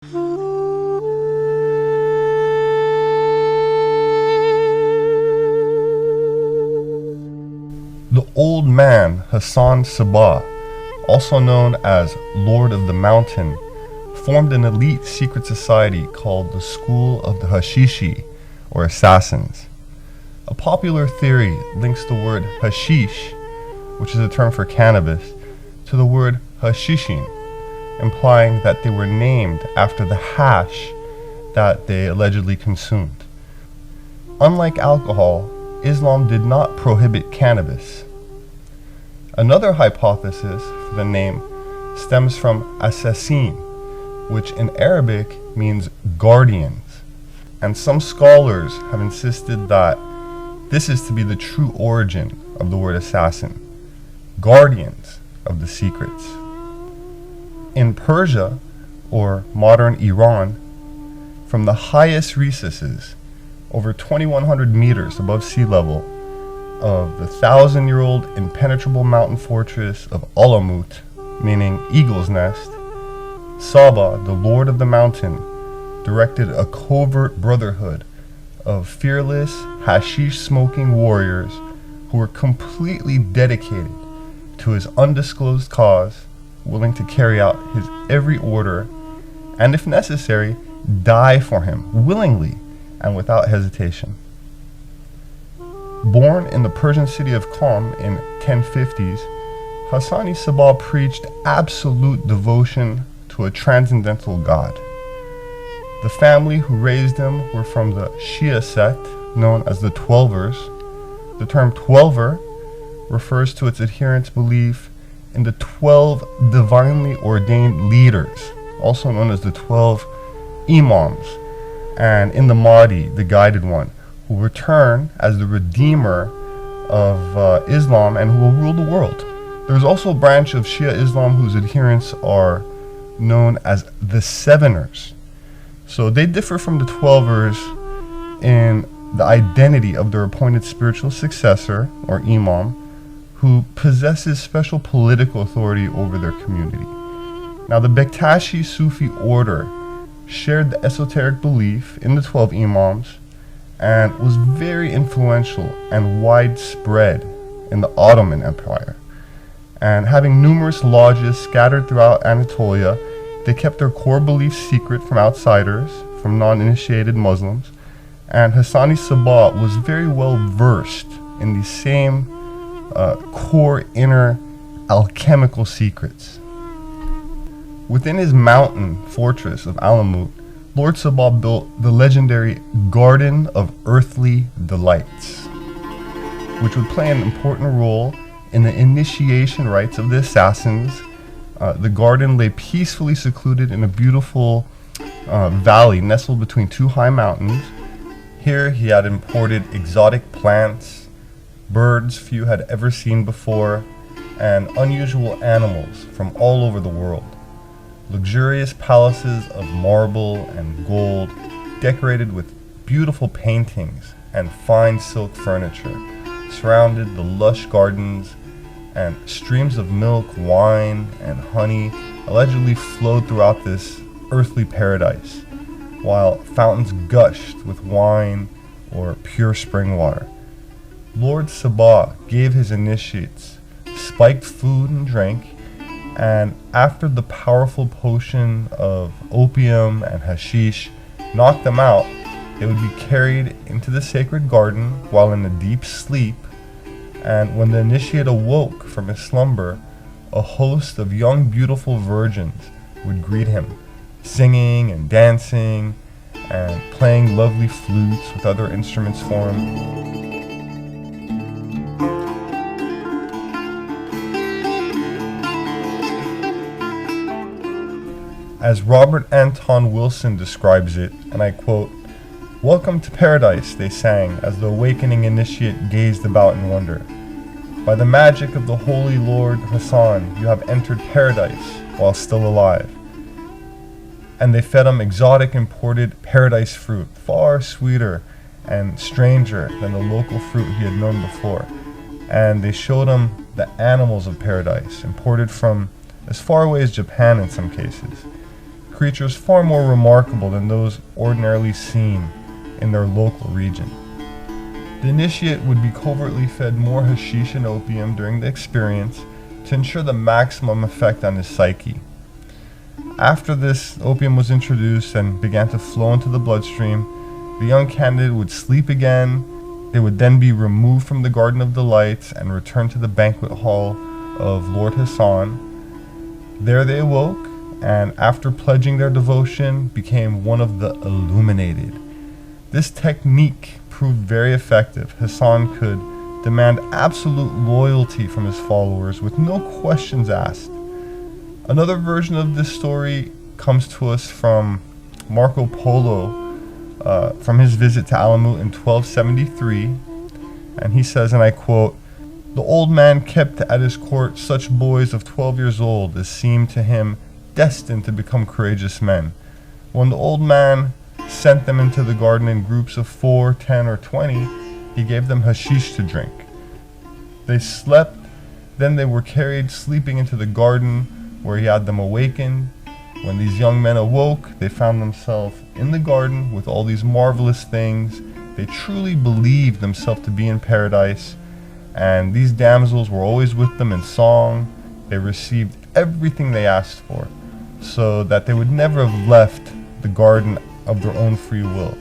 The Old Man Hassan Sabbah, also known as Lord of the Mountain, formed an elite secret society called the School of the Hashishi, or Assassins. A popular theory links the word hashish, which is a term for cannabis, to the word hashishin, implying that they were named after the hash that they allegedly consumed. Unlike alcohol, Islam did not prohibit cannabis. Another hypothesis for the name stems from assassin, which in Arabic means guardians, and some scholars have insisted that this is to be the true origin of the word assassin, guardians of the secrets. In Persia, or modern Iran, from the highest recesses, over 2,100 meters above sea level, of the 1,000-year-old impenetrable mountain fortress of Alamut, meaning eagle's nest, Sabbah, the Lord of the Mountain, directed a covert brotherhood of fearless, hashish-smoking warriors who were completely dedicated to his undisclosed cause, willing to carry out his every order, and if necessary, die for him willingly and without hesitation. Born in the Persian city of Qom in 1050s, Hassan-i Sabbah preached absolute devotion to a transcendental God. The family who raised him were from the Shia sect known as the Twelvers. The term Twelver refers to its adherents' belief in the 12 divinely ordained leaders, also known as the 12 Imams, and in the Mahdi, the guided one, who will return as the redeemer of Islam and who will rule the world. There is also a branch of Shia Islam whose adherents are known as the Seveners. So they differ from the Twelvers in the identity of their appointed spiritual successor, or Imam, who possesses special political authority over their community. Now, the Bektashi Sufi order shared the esoteric belief in the 12 Imams and was very influential and widespread in the Ottoman Empire. And having numerous lodges scattered throughout Anatolia, they kept their core beliefs secret from outsiders, from non-initiated Muslims, and Hassan-i Sabbah was very well versed in these same core inner alchemical secrets. Within his mountain fortress of Alamut, Lord Sabbah built the legendary Garden of Earthly Delights, which would play an important role in the initiation rites of the assassins. The garden lay peacefully secluded in a beautiful valley nestled between two high mountains. Here he had imported exotic plants, birds few had ever seen before, and unusual animals from all over the world. Luxurious palaces of marble and gold, decorated with beautiful paintings and fine silk furniture, surrounded the lush gardens, and streams of milk, wine, and honey allegedly flowed throughout this earthly paradise, while fountains gushed with wine or pure spring water. Lord Sabbah gave his initiates spiked food and drink, and after the powerful potion of opium and hashish knocked them out, they would be carried into the sacred garden while in a deep sleep, and when the initiate awoke from his slumber, a host of young beautiful virgins would greet him, singing and dancing and playing lovely flutes with other instruments for him. As Robert Anton Wilson describes it, and I quote, "Welcome to paradise," they sang as the awakening initiate gazed about in wonder. "By the magic of the holy Lord Hassan, you have entered paradise while still alive." And they fed him exotic imported paradise fruit, far sweeter and stranger than the local fruit he had known before. And they showed him the animals of paradise, imported from as far away as Japan in some cases, creatures far more remarkable than those ordinarily seen in their local region. The initiate would be covertly fed more hashish and opium during the experience to ensure the maximum effect on his psyche. After this opium was introduced and began to flow into the bloodstream, the young candidate would sleep again. They would then be removed from the Garden of Delights and returned to the banquet hall of Lord Hassan. There they awoke, and after pledging their devotion, became one of the illuminated. This technique proved very effective. Hassan could demand absolute loyalty from his followers with no questions asked. Another version of this story comes to us from Marco Polo, from his visit to Alamut in 1273, and he says, and I quote, "The old man kept at his court such boys of 12 years old as seemed to him destined to become courageous men. When the old man sent them into the garden in groups of 4, 10, or 20, he gave them hashish to drink. They slept, then they were carried sleeping into the garden where he had them awakened. When these young men awoke, they found themselves in the garden with all these marvelous things. They truly believed themselves to be in paradise, and these damsels were always with them in song. They received everything they asked for, so that they would never have left the garden of their own free will.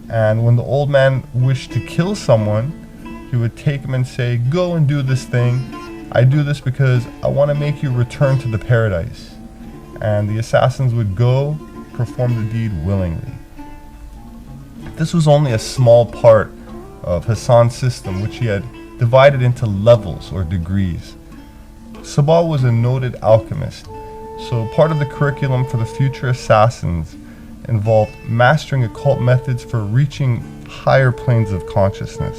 And when the old man wished to kill someone, he would take him and say, 'Go and do this thing. I do this because I want to make you return to the paradise.' And the assassins would go, perform the deed willingly." This was only a small part of Hassan's system, which he had divided into levels or degrees. Sabbah was a noted alchemist, so part of the curriculum for the future assassins involved mastering occult methods for reaching higher planes of consciousness.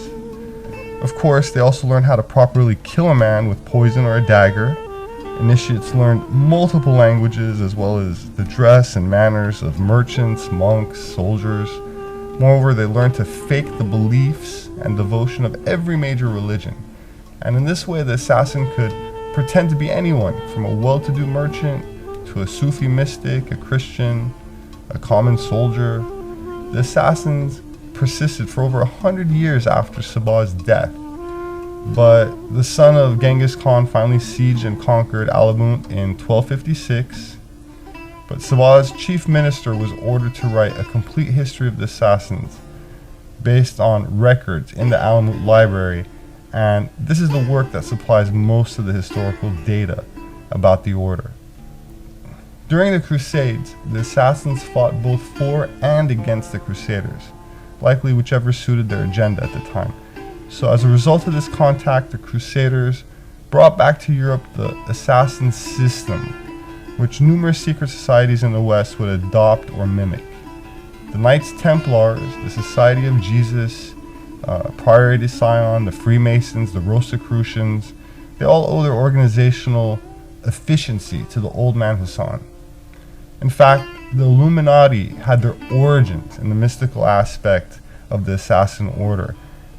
Of course, they also learned how to properly kill a man with poison or a dagger. Initiates learned multiple languages as well as the dress and manners of merchants, monks, soldiers. Moreover, they learned to fake the beliefs and devotion of every major religion. And in this way, the assassin could pretend to be anyone, from a well-to-do merchant to a Sufi mystic, a Christian, a common soldier. The assassins persisted for over 100 years after Sabbah's death. But the son of Genghis Khan finally sieged and conquered Alamut in 1256. But Sabbah's chief minister was ordered to write a complete history of the assassins based on records in the Alamut library, and this is the work that supplies most of the historical data about the order. During the Crusades, the assassins fought both for and against the Crusaders, likely whichever suited their agenda at the time. So as a result of this contact, the Crusaders brought back to Europe the assassin system, which numerous secret societies in the West would adopt or mimic. The Knights Templars, the Society of Jesus, Priory de Sion, the Freemasons, the Rosicrucians, they all owe their organizational efficiency to the Old Man Hassan. In fact, the Illuminati had their origins in the mystical aspect of the assassin order.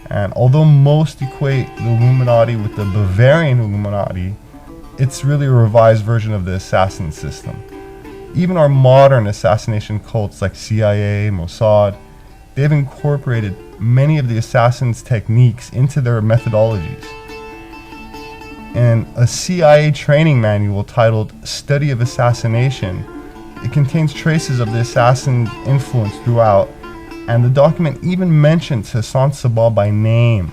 And although most equate the Illuminati with the Bavarian Illuminati, it's really a revised version of the assassin system. Even our modern assassination cults like CIA, Mossad, they've incorporated many of the assassins' techniques into their methodologies. In a CIA training manual titled Study of Assassination, it contains traces of the assassin's influence throughout, and the document even mentions Hassan Sabbah by name.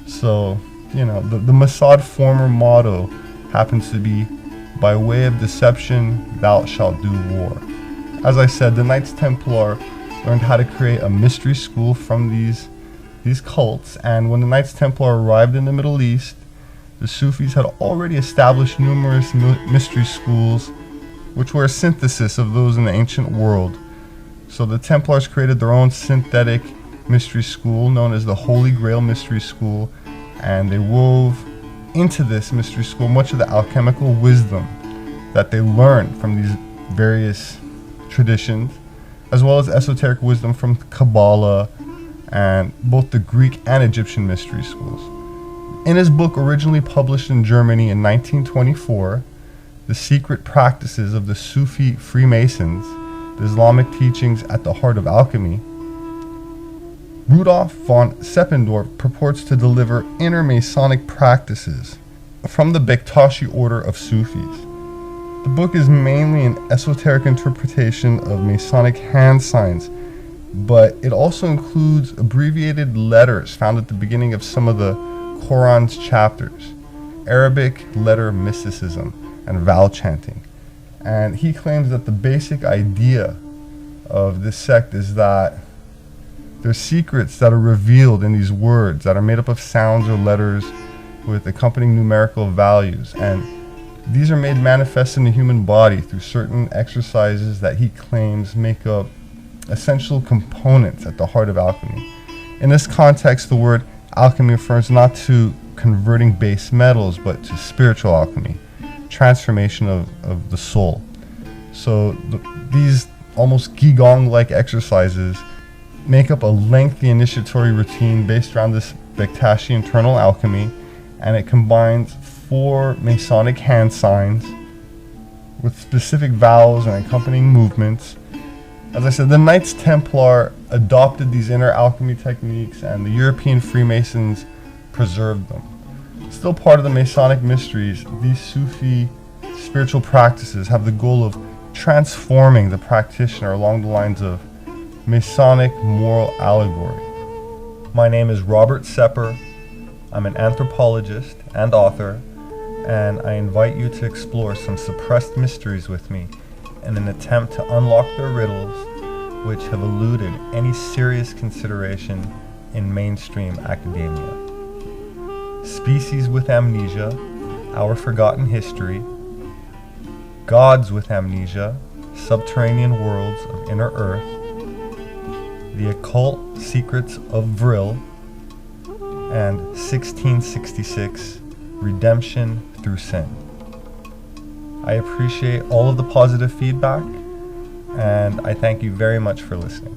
So, the Mossad former motto happens to be, "By way of deception, thou shalt do war." As I said, the Knights Templar learned how to create a mystery school from these cults, and when the Knights Templar arrived in the Middle East, the Sufis had already established numerous mystery schools, which were a synthesis of those in the ancient world. So the Templars created their own synthetic mystery school known as the Holy Grail Mystery School, and they wove into this mystery school much of the alchemical wisdom that they learned from these various traditions, as well as esoteric wisdom from Kabbalah and both the Greek and Egyptian mystery schools. In his book, originally published in Germany in 1924, the secret practices of the Sufi Freemasons, the Islamic teachings at the heart of alchemy, Rudolf von Seppendorf purports to deliver inner Masonic practices from the Bektashi order of Sufis. The book is mainly an esoteric interpretation of Masonic hand signs, but it also includes abbreviated letters found at the beginning of some of the Quran's chapters, Arabic letter mysticism, and vow chanting. And he claims that the basic idea of this sect is that there's secrets that are revealed in these words that are made up of sounds or letters with accompanying numerical values, and these are made manifest in the human body through certain exercises that he claims make up essential components at the heart of alchemy. In this context, the word alchemy refers not to converting base metals, but to spiritual alchemy, transformation of the soul. So these almost Qigong-like exercises make up a lengthy initiatory routine based around this Bektashi internal alchemy, and it combines 4 Masonic hand signs with specific vows and accompanying movements. As I said, the Knights Templar adopted these inner alchemy techniques, and the European Freemasons preserved them. Still part of the Masonic mysteries, these Sufi spiritual practices have the goal of transforming the practitioner along the lines of Masonic moral allegory. My name is Robert Sepehr. I'm an anthropologist and author, and I invite you to explore some suppressed mysteries with me in an attempt to unlock their riddles which have eluded any serious consideration in mainstream academia. Species with Amnesia, Our Forgotten History, Gods with Amnesia, Subterranean Worlds of Inner Earth, The Occult Secrets of Vril, and 1666, Redemption Through Sin. I appreciate all of the positive feedback, and I thank you very much for listening.